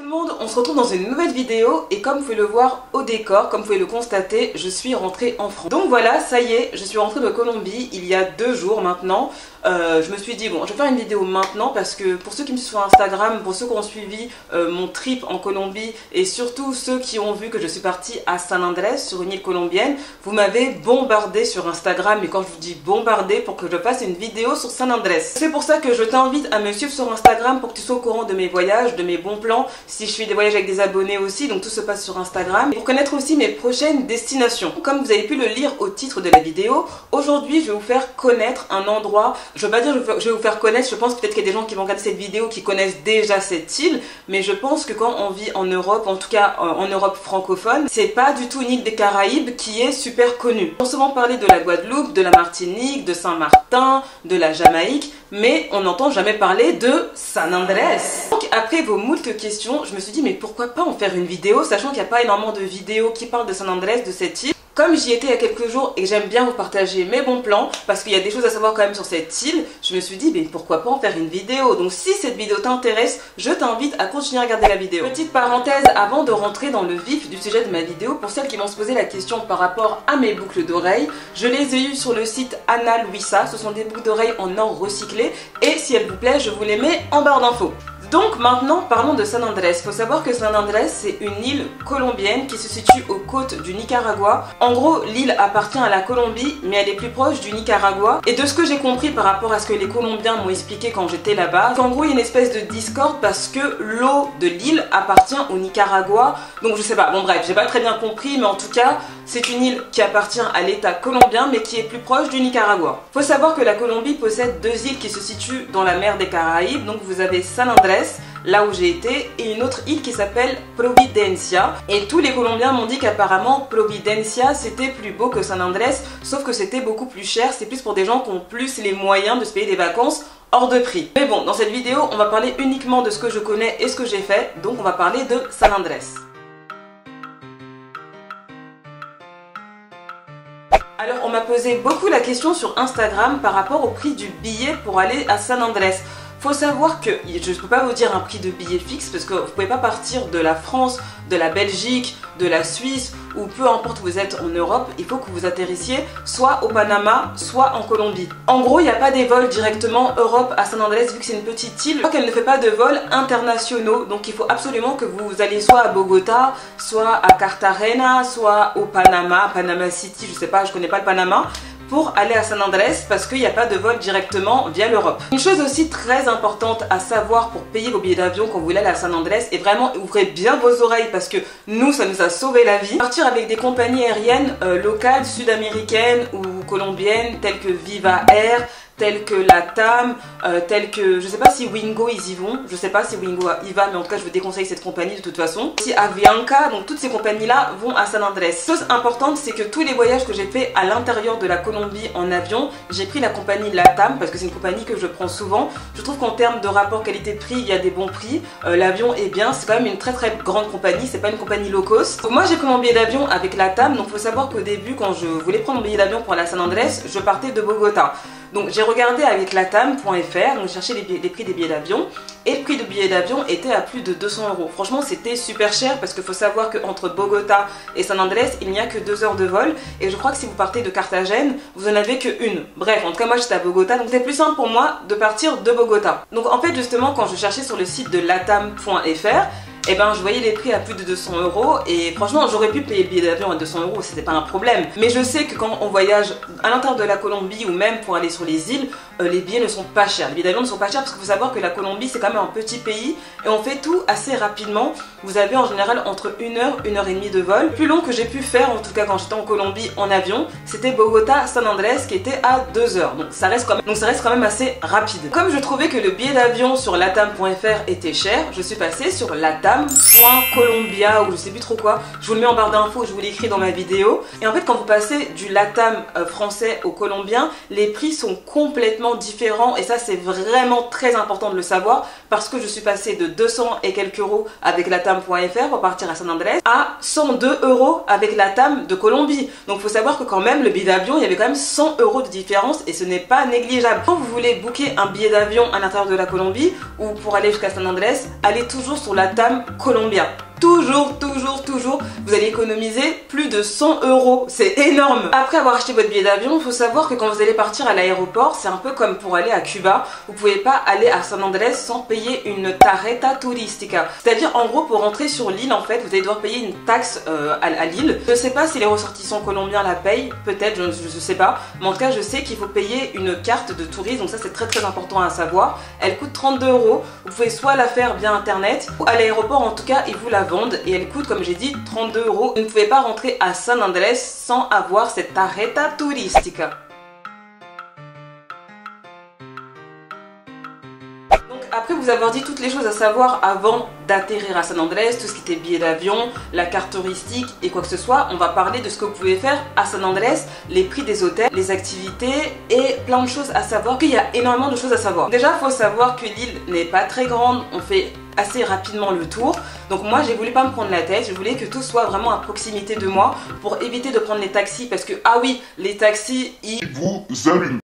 Tout le monde, on se retrouve dans une nouvelle vidéo et comme vous pouvez le voir au décor, comme vous pouvez le constater, je suis rentrée en France. Donc voilà, ça y est, je suis rentrée de Colombie il y a 2 jours maintenant. Je me suis dit bon, je vais faire une vidéo maintenant parce que pour ceux qui me suivent sur Instagram, pour ceux qui ont suivi mon trip en Colombie et surtout ceux qui ont vu que je suis partie à San Andrés sur une île colombienne, vous m'avez bombardé sur Instagram, et quand je vous dis bombardé, pour que je fasse une vidéo sur San Andrés. C'est pour ça que je t'invite à me suivre sur Instagram pour que tu sois au courant de mes voyages, de mes bons plans, si je fais des voyages avec des abonnés aussi, donc tout se passe sur Instagram. Et pour connaître aussi mes prochaines destinations. Comme vous avez pu le lire au titre de la vidéo, aujourd'hui je vais vous faire connaître un endroit. Je veux pas dire je vais vous faire connaître, je pense peut-être qu'il y a des gens qui vont regarder cette vidéo qui connaissent déjà cette île, mais je pense que quand on vit en Europe, en tout cas en Europe francophone, c'est pas du tout une île des Caraïbes qui est super connue. On a souvent parlé de la Guadeloupe, de la Martinique, de Saint-Martin, de la Jamaïque, mais on n'entend jamais parler de San Andrés. Donc après vos moultes questions, je me suis dit mais pourquoi pas en faire une vidéo, sachant qu'il n'y a pas énormément de vidéos qui parlent de San Andrés, de cette île. Comme j'y étais il y a quelques jours et que j'aime bien vous partager mes bons plans, parce qu'il y a des choses à savoir quand même sur cette île, je me suis dit mais pourquoi pas en faire une vidéo. Donc si cette vidéo t'intéresse, je t'invite à continuer à regarder la vidéo. Petite parenthèse avant de rentrer dans le vif du sujet de ma vidéo, pour celles qui vont se poser la question par rapport à mes boucles d'oreilles, je les ai eues sur le site Ana Luisa. Ce sont des boucles d'oreilles en or recyclé et si elles vous plaisent, je vous les mets en barre d'infos. Donc maintenant parlons de San Andrés. Il faut savoir que San Andrés c'est une île colombienne qui se situe aux côtes du Nicaragua. En gros l'île appartient à la Colombie mais elle est plus proche du Nicaragua. Et de ce que j'ai compris par rapport à ce que les Colombiens m'ont expliqué quand j'étais là-bas, qu'en gros il y a une espèce de discorde parce que l'eau de l'île appartient au Nicaragua. Donc je sais pas, bon bref, j'ai pas très bien compris, mais en tout cas c'est une île qui appartient à l'état colombien mais qui est plus proche du Nicaragua. Faut savoir que la Colombie possède 2 îles qui se situent dans la mer des Caraïbes. Donc vous avez San Andrés, là où j'ai été, et une autre île qui s'appelle Providencia. Et tous les Colombiens m'ont dit qu'apparemment Providencia c'était plus beau que San Andrés, sauf que c'était beaucoup plus cher, c'est plus pour des gens qui ont plus les moyens de se payer des vacances hors de prix. Mais bon, dans cette vidéo on va parler uniquement de ce que je connais et ce que j'ai fait, donc on va parler de San Andrés. Alors on m'a posé beaucoup la question sur Instagram par rapport au prix du billet pour aller à San Andrés. Faut savoir que je ne peux pas vous dire un prix de billet fixe parce que vous ne pouvez pas partir de la France, de la Belgique, de la Suisse ou peu importe où vous êtes en Europe, il faut que vous atterrissiez soit au Panama, soit en Colombie. En gros, il n'y a pas des vols directement Europe à San Andrés vu que c'est une petite île. Je crois qu'elle ne fait pas de vols internationaux, donc il faut absolument que vous alliez soit à Bogota, soit à Cartagena, soit au Panama, Panama City, je sais pas, je connais pas le Panama, pour aller à San Andrés parce qu'il n'y a pas de vol directement via l'Europe. Une chose aussi très importante à savoir pour payer vos billets d'avion quand vous voulez aller à San Andrés, et vraiment ouvrez bien vos oreilles parce que nous ça nous a sauvé la vie. Partir avec des compagnies aériennes locales, sud-américaines ou colombiennes telles que Viva Air, telles que LATAM, telles que, je sais pas si Wingo ils y vont, je sais pas si Wingo y va, mais en tout cas je vous déconseille cette compagnie de toute façon. Si Avianca, donc toutes ces compagnies là vont à San Andrés. Chose importante, c'est que tous les voyages que j'ai fait à l'intérieur de la Colombie en avion, j'ai pris la compagnie LATAM parce que c'est une compagnie que je prends souvent. Je trouve qu'en termes de rapport qualité-prix, il y a des bons prix, l'avion est bien, c'est quand même une très grande compagnie, c'est pas une compagnie low cost. Donc moi j'ai pris mon billet d'avion avec LATAM, donc faut savoir qu'au début quand je voulais prendre mon billet d'avion pour aller à San Andrés, je partais de Bogota. Donc j'ai regardé avec latam.fr, donc j'ai cherché les prix des billets d'avion et le prix du billet d'avion était à plus de 200 €. Franchement c'était super cher parce qu'il faut savoir qu'entre Bogota et San Andrés il n'y a que 2 heures de vol et je crois que si vous partez de Carthagène vous en avez que une. Bref, en tout cas moi j'étais à Bogota donc c'était plus simple pour moi de partir de Bogota. Donc en fait justement quand je cherchais sur le site de latam.fr, et ben je voyais les prix à plus de 200 € et franchement j'aurais pu payer le billet d'avion à 200 €, c'était pas un problème. Mais je sais que quand on voyage à l'intérieur de la Colombie ou même pour aller sur les îles, les billets ne sont pas chers. Les billets d'avion ne sont pas chers parce qu'il faut savoir que la Colombie c'est quand même un petit pays et on fait tout assez rapidement. Vous avez en général entre 1 heure, 1 heure et demie de vol. Le plus long que j'ai pu faire en tout cas quand j'étais en Colombie en avion, c'était Bogota-San Andrés qui était à 2 heures. Donc ça reste quand même assez rapide. Comme je trouvais que le billet d'avion sur latam.fr était cher, je suis passée sur latam.colombia ou je sais plus trop quoi. Je vous le mets en barre d'infos, je vous l'écris dans ma vidéo. Et en fait quand vous passez du latam français au colombien, les prix sont complètement complètement différent et ça c'est vraiment très important de le savoir parce que je suis passée de 200 et quelques euros avec la TAM.fr pour partir à San Andrés à 102 euros avec la TAM de Colombie. Donc il faut savoir que quand même le billet d'avion, il y avait quand même 100 euros de différence et ce n'est pas négligeable. Quand vous voulez booker un billet d'avion à l'intérieur de la Colombie ou pour aller jusqu'à San Andrés, allez toujours sur la TAM Colombia. Toujours, vous allez économiser plus de 100 euros. C'est énorme. Après avoir acheté votre billet d'avion, il faut savoir que quand vous allez partir à l'aéroport, c'est un peu comme pour aller à Cuba. Vous pouvez pas aller à San Andrés sans payer une tarjeta turística. C'est-à-dire, en gros, pour rentrer sur l'île, en fait, vous allez devoir payer une taxe à l'île. Je sais pas si les ressortissants colombiens la payent. Peut-être, je sais pas. Mais en tout cas, je sais qu'il faut payer une carte de tourisme. Donc ça, c'est très important à savoir. Elle coûte 32 euros. Vous pouvez soit la faire via Internet ou à l'aéroport, en tout cas, ils vous la vendent et elle coûte, comme j'ai dit, 32 euros. Vous ne pouvez pas rentrer à San Andrés sans avoir cette tarjeta turística. Donc après vous avoir dit toutes les choses à savoir avant d'atterrir à San Andrés, tout ce qui était billet d'avion, la carte touristique et quoi que ce soit, on va parler de ce que vous pouvez faire à San Andrés, les prix des hôtels, les activités et plein de choses à savoir, qu'il y a énormément de choses à savoir. Déjà, il faut savoir que l'île n'est pas très grande, on fait assez rapidement le tour. Donc moi j'ai voulu pas me prendre la tête, je voulais que tout soit vraiment à proximité de moi pour éviter de prendre les taxis parce que ah oui, les taxis ils vous allument.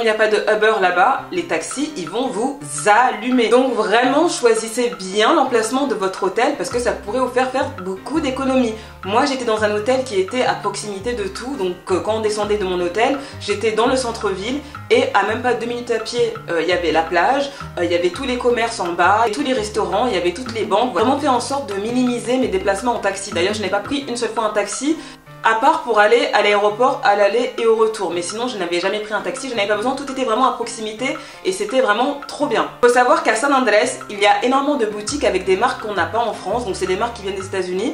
Il n'y a pas de Uber là-bas, les taxis ils vont vous allumer. Donc vraiment choisissez bien l'emplacement de votre hôtel parce que ça pourrait vous faire beaucoup d'économies. Moi j'étais dans un hôtel qui était à proximité de tout, donc quand on descendait de mon hôtel, j'étais dans le centre-ville et à même pas 2 minutes à pied, il y avait la plage, il y avait tous les commerces en bas, tous les restaurants, il y avait toutes les banques. Vraiment fait en sorte de minimiser mes déplacements en taxi. D'ailleurs je n'ai pas pris une seule fois un taxi, à part pour aller à l'aéroport à l'aller et au retour, mais sinon je n'avais jamais pris un taxi, je n'avais pas besoin, tout était vraiment à proximité et c'était vraiment trop bien. Il faut savoir qu'à San Andrés, il y a énormément de boutiques avec des marques qu'on n'a pas en France, donc c'est des marques qui viennent des États-Unis,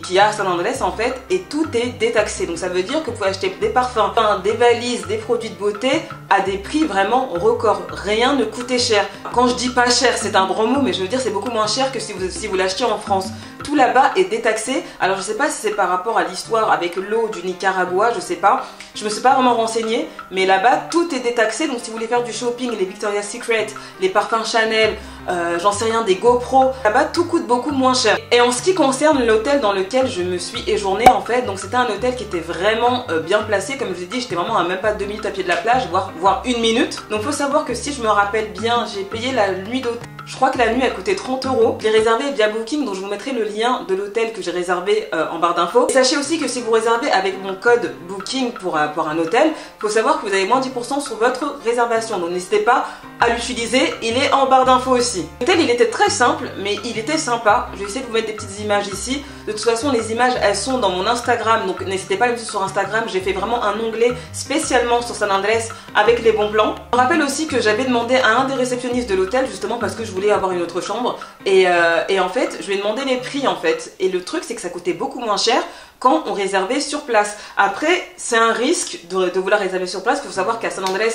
qui a à San Andrés en fait, et tout est détaxé. Donc ça veut dire que vous pouvez acheter des parfums, des valises, des produits de beauté à des prix vraiment records. Rien ne coûtait cher. Quand je dis pas cher, c'est un grand mot, mais je veux dire c'est beaucoup moins cher que si vous l'achetiez en France. Tout là-bas est détaxé. Alors je sais pas si c'est par rapport à l'histoire avec l'eau du Nicaragua, je sais pas. Je me suis pas vraiment renseignée, mais là-bas tout est détaxé. Donc si vous voulez faire du shopping, les Victoria's Secret, les parfums Chanel, j'en sais rien, des GoPro, là-bas tout coûte beaucoup moins cher. Et en ce qui concerne l'hôtel dans lequel je me suis éjournée en fait, donc c'était un hôtel qui était vraiment bien placé, comme je vous ai dit, j'étais vraiment à même pas 2 minutes à pied de la plage, voire 1 minute. Donc faut savoir que si je me rappelle bien, j'ai payé la nuit d'hôtel. Je crois que la nuit a coûté 30 euros. Je l'ai réservé via Booking, donc je vous mettrai le lien de l'hôtel que j'ai réservé en barre d'infos. Sachez aussi que si vous réservez avec mon code Booking pour un hôtel, il faut savoir que vous avez moins 10% sur votre réservation. Donc n'hésitez pas à l'utiliser, il est en barre d'infos aussi. L'hôtel il était très simple, mais il était sympa. Je vais essayer de vous mettre des petites images ici. De toute façon, les images elles sont dans mon Instagram, donc n'hésitez pas à me suivre sur Instagram. J'ai fait vraiment un onglet spécialement sur San Andrés avec les bons plans. Je me rappelle aussi que j'avais demandé à un des réceptionnistes de l'hôtel, justement parce que je voulais avoir une autre chambre, et en fait je lui ai demandé les prix en fait, et le truc c'est que ça coûtait beaucoup moins cher quand on réservait sur place. Après c'est un risque de vouloir réserver sur place. Il faut savoir qu'à San Andrés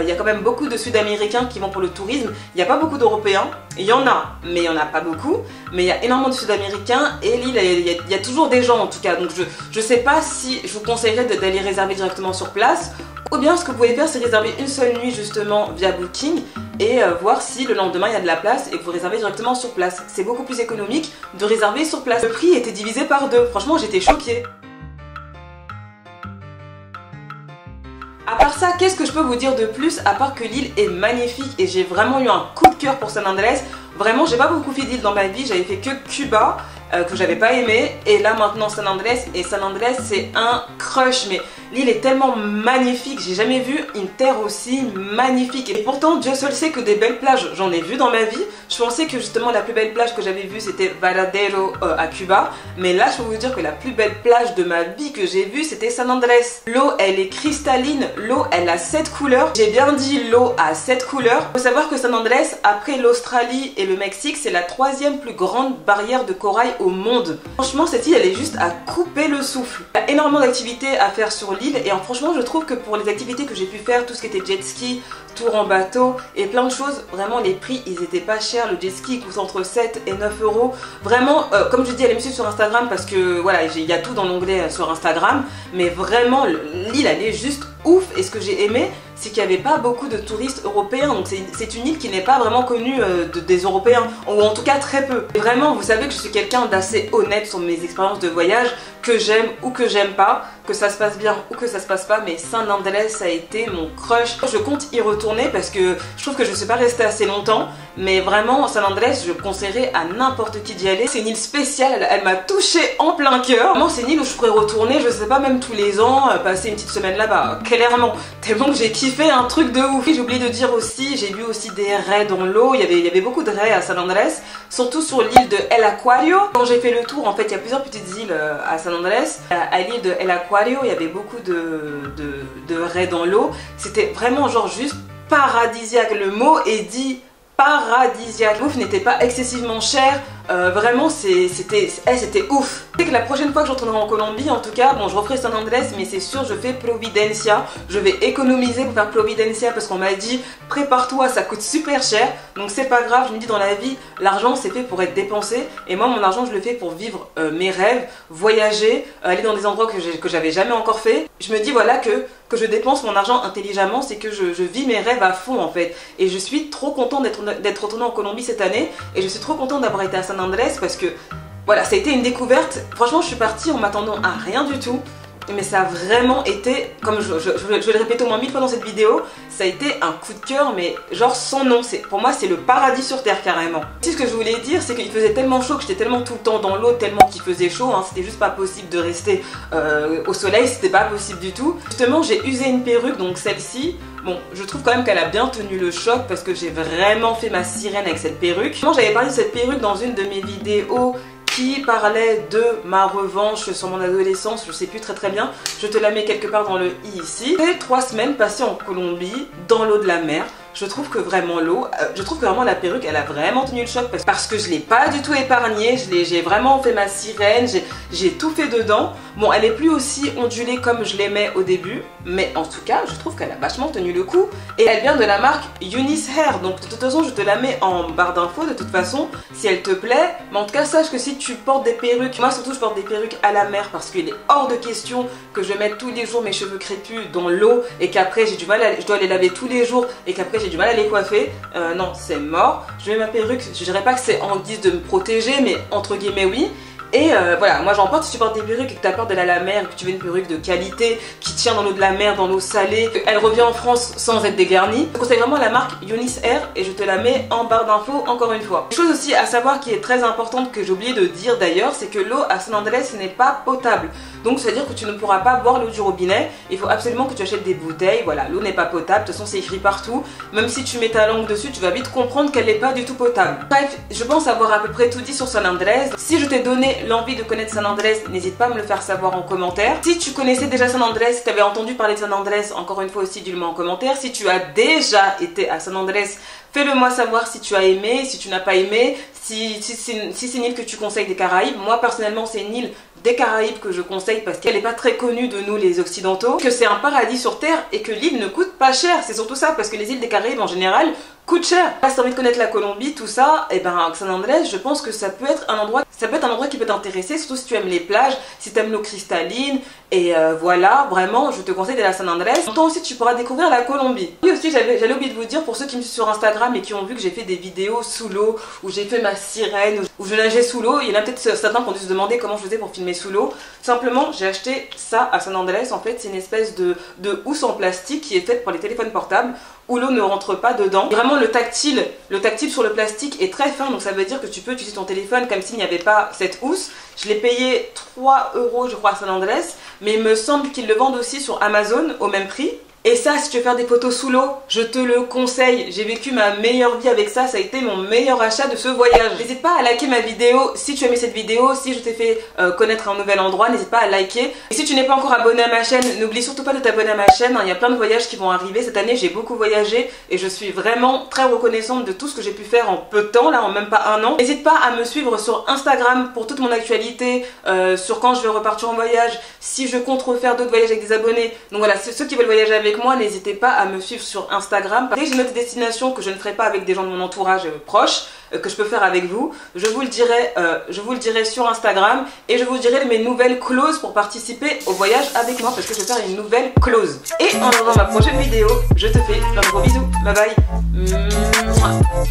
il y a quand même beaucoup de Sud-Américains qui vont pour le tourisme. Il n'y a pas beaucoup d'Européens, il y en a mais il n'y en a pas beaucoup, mais il y a énormément de Sud-Américains et l'île il y a toujours des gens en tout cas. Donc je sais pas si je vous conseillerais d'aller réserver directement sur place, ou bien ce que vous pouvez faire c'est réserver une seule nuit justement via Booking et voir si le lendemain il y a de la place et que vous réservez directement sur place. C'est beaucoup plus économique de réserver sur place. Le prix était divisé par 2, franchement j'étais choquée. À part ça, qu'est-ce que je peux vous dire de plus à part que l'île est magnifique et j'ai vraiment eu un coup de cœur pour San Andrés. Vraiment j'ai pas beaucoup fait d'îles dans ma vie, j'avais fait que Cuba que j'avais pas aimé, et là maintenant San Andrés, et San Andrés c'est un crush, mais l'île est tellement magnifique, j'ai jamais vu une terre aussi magnifique, et pourtant Dieu seul sait que des belles plages j'en ai vu dans ma vie. Je pensais que justement la plus belle plage que j'avais vue c'était Varadero à Cuba, mais là je peux vous dire que la plus belle plage de ma vie que j'ai vue c'était San Andrés. L'eau elle est cristalline, l'eau elle a 7 couleurs, j'ai bien dit l'eau a 7 couleurs. Il faut savoir que San Andrés après l'Australie et le Mexique c'est la 3e plus grande barrière de corail au monde. Franchement cette île elle est juste à couper le souffle. Il y a énormément d'activités à faire sur l'île et franchement je trouve que pour les activités que j'ai pu faire, tout ce qui était jet ski, tour en bateau et plein de choses. Vraiment les prix ils étaient pas chers, le jet ski coûte entre 7 et 9 euros. Vraiment comme je dis, allez me suivre sur Instagram parce que voilà, il y a tout dans l'onglet sur Instagram. Mais vraiment l'île elle est juste ouf et ce que j'ai aimé c'est qu'il n'y avait pas beaucoup de touristes européens, donc c'est une île qui n'est pas vraiment connue des Européens, ou en tout cas très peu. Et vraiment, vous savez que je suis quelqu'un d'assez honnête sur mes expériences de voyage, que j'aime ou que j'aime pas, que ça se passe bien ou que ça se passe pas, mais San Andrés ça a été mon crush. Je compte y retourner parce que je trouve que je ne suis pas restée assez longtemps, mais vraiment San Andrés je conseillerais à n'importe qui d'y aller. C'est une île spéciale, elle m'a touchée en plein cœur. Vraiment c'est une île où je pourrais retourner, je sais pas, même tous les ans, passer une petite semaine là-bas, clairement, tellement que j'ai kiffé un truc de ouf. J'ai oublié de dire aussi, j'ai vu aussi des raies dans l'eau, il y avait beaucoup de raies à San Andrés, surtout sur l'île de El Aquario. Quand j'ai fait le tour, en fait il y a plusieurs petites îles à San Andrés. À l'île de El Aquario, il y avait beaucoup de raies dans l'eau. C'était vraiment genre juste paradisiaque. Le mot est dit paradisiaque. L'ouf n'était pas excessivement cher. Vraiment c'était ouf. Je sais que la prochaine fois que je retournerai en Colombie, en tout cas, bon je referai San Andrés, mais c'est sûr je fais Providencia. Je vais économiser pour faire Providencia parce qu'on m'a dit prépare-toi, ça coûte super cher. Donc c'est pas grave, je me dis dans la vie, l'argent c'est fait pour être dépensé. Et moi mon argent je le fais pour vivre mes rêves, voyager, aller dans des endroits que j'avais jamais encore fait. Je me dis voilà que je dépense mon argent intelligemment, c'est que je vis mes rêves à fond en fait. Et je suis trop contente d'être retournée en Colombie cette année. Et je suis trop contente d'avoir été à San Andrés parce que voilà, ça a été une découverte. Franchement, je suis partie en m'attendant à rien du tout. Mais ça a vraiment été, comme je vais le répéter au moins 1000 fois dans cette vidéo, ça a été un coup de cœur, mais genre sans nom. Pour moi, c'est le paradis sur terre carrément. Si ce que je voulais dire, c'est qu'il faisait tellement chaud que j'étais tellement tout le temps dans l'eau, tellement qu'il faisait chaud, hein, c'était juste pas possible de rester au soleil, c'était pas possible du tout. Justement, j'ai usé une perruque, donc celle-ci. Bon, je trouve quand même qu'elle a bien tenu le choc parce que j'ai vraiment fait ma sirène avec cette perruque. Moi, j'avais parlé de cette perruque dans une de mes vidéos qui parlait de ma revanche sur mon adolescence, je sais plus très bien, je te la mets quelque part dans le i ici. C'est 3 semaines passées en Colombie, dans l'eau de la mer. Je trouve que vraiment la perruque elle a vraiment tenu le choc parce que je l'ai pas du tout épargnée, j'ai vraiment fait ma sirène, j'ai tout fait dedans. Bon, elle est plus aussi ondulée comme je l'aimais au début, mais en tout cas je trouve qu'elle a vachement tenu le coup. Et elle vient de la marque Eunice Hair, donc de toute façon je te la mets en barre d'infos de toute façon si elle te plaît. Mais en tout cas sache que si tu portes des perruques, moi surtout je porte des perruques à la mer parce qu'il est hors de question que je mette tous les jours mes cheveux crépus dans l'eau et qu'après j'ai du mal je dois les laver tous les jours et qu'après j'ai du mal à les coiffer. Non, c'est mort. Je mets ma perruque, je dirais pas que c'est en guise de me protéger, mais entre guillemets oui. Et voilà, moi j'en porte si tu portes des perruques et que tu as peur d'aller à la mer, que tu veux une perruque de qualité, qui tient dans l'eau de la mer, dans l'eau salée, elle revient en France sans être dégarnie. Je conseille vraiment la marque Eunice Hair et je te la mets en barre d'infos encore une fois. Une chose aussi à savoir qui est très importante que j'ai oublié de dire d'ailleurs, c'est que l'eau à San Andrés n'est pas potable. Donc ça veut dire que tu ne pourras pas boire l'eau du robinet, il faut absolument que tu achètes des bouteilles, voilà, l'eau n'est pas potable, de toute façon c'est écrit partout, même si tu mets ta langue dessus, tu vas vite comprendre qu'elle n'est pas du tout potable. Bref, je pense avoir à peu près tout dit sur San Andrés. Si je t'ai donné l'envie de connaître San Andrés, n'hésite pas à me le faire savoir en commentaire. Si tu connaissais déjà San Andrés, si tu avais entendu parler de San Andrés, encore une fois aussi dis-le moi en commentaire. Si tu as déjà été à San Andrés, fais-le moi savoir si tu as aimé, si tu n'as pas aimé, si c'est une île que tu conseilles des Caraïbes. Moi personnellement c'est une île des Caraïbes que je conseille parce qu'elle n'est pas très connue de nous les occidentaux, que c'est un paradis sur terre et que l'île ne coûte pas cher. C'est surtout ça parce que les îles des Caraïbes en général coûtent cher. Si tu as envie de connaître la Colombie, tout ça, et ben San Andrés, je pense que ça peut être un endroit qui peut t'intéresser, surtout si tu aimes les plages, si tu aimes l'eau cristalline. Et voilà, vraiment, je te conseille d'aller à San Andrés. En même temps aussi, tu pourras découvrir la Colombie. Et aussi, j'allais oublier de vous dire, pour ceux qui me suivent sur Instagram et qui ont vu que j'ai fait des vidéos sous l'eau, où j'ai fait ma sirène, où je nageais sous l'eau, il y en a peut-être certains qui ont dû se demander comment je faisais pour filmer sous l'eau. Simplement, j'ai acheté ça à San Andrés. En fait, c'est une espèce de housse en plastique qui est faite pour les téléphones portables, où l'eau ne rentre pas dedans. Et vraiment le tactile sur le plastique est très fin, donc ça veut dire que tu peux utiliser ton téléphone comme s'il n'y avait pas cette housse. Je l'ai payé 3 € je crois à San Andrés, mais il me semble qu'ils le vendent aussi sur Amazon au même prix. Et ça, si tu veux faire des photos sous l'eau, je te le conseille. J'ai vécu ma meilleure vie avec ça, ça a été mon meilleur achat de ce voyage. N'hésite pas à liker ma vidéo si tu as aimé cette vidéo, si je t'ai fait connaître un nouvel endroit, n'hésite pas à liker. Et si tu n'es pas encore abonné à ma chaîne, n'oublie surtout pas de t'abonner à ma chaîne, hein. Il y a plein de voyages qui vont arriver. Cette année, j'ai beaucoup voyagé et je suis vraiment très reconnaissante de tout ce que j'ai pu faire en peu de temps, là, en même pas un an. N'hésite pas à me suivre sur Instagram pour toute mon actualité, sur quand je vais repartir en voyage, si je compte refaire d'autres voyages avec des abonnés. Donc voilà, ceux qui veulent voyager avec avec moi, n'hésitez pas à me suivre sur Instagram. Dès que j'ai une autre destination que je ne ferai pas avec des gens de mon entourage proche, que je peux faire avec vous, je vous le dirai sur Instagram et je vous dirai mes nouvelles clauses pour participer au voyage avec moi parce que je vais faire une nouvelle clause. Et en attendant ma prochaine vidéo, je te fais plein de gros bisous. Bye bye. Mouah.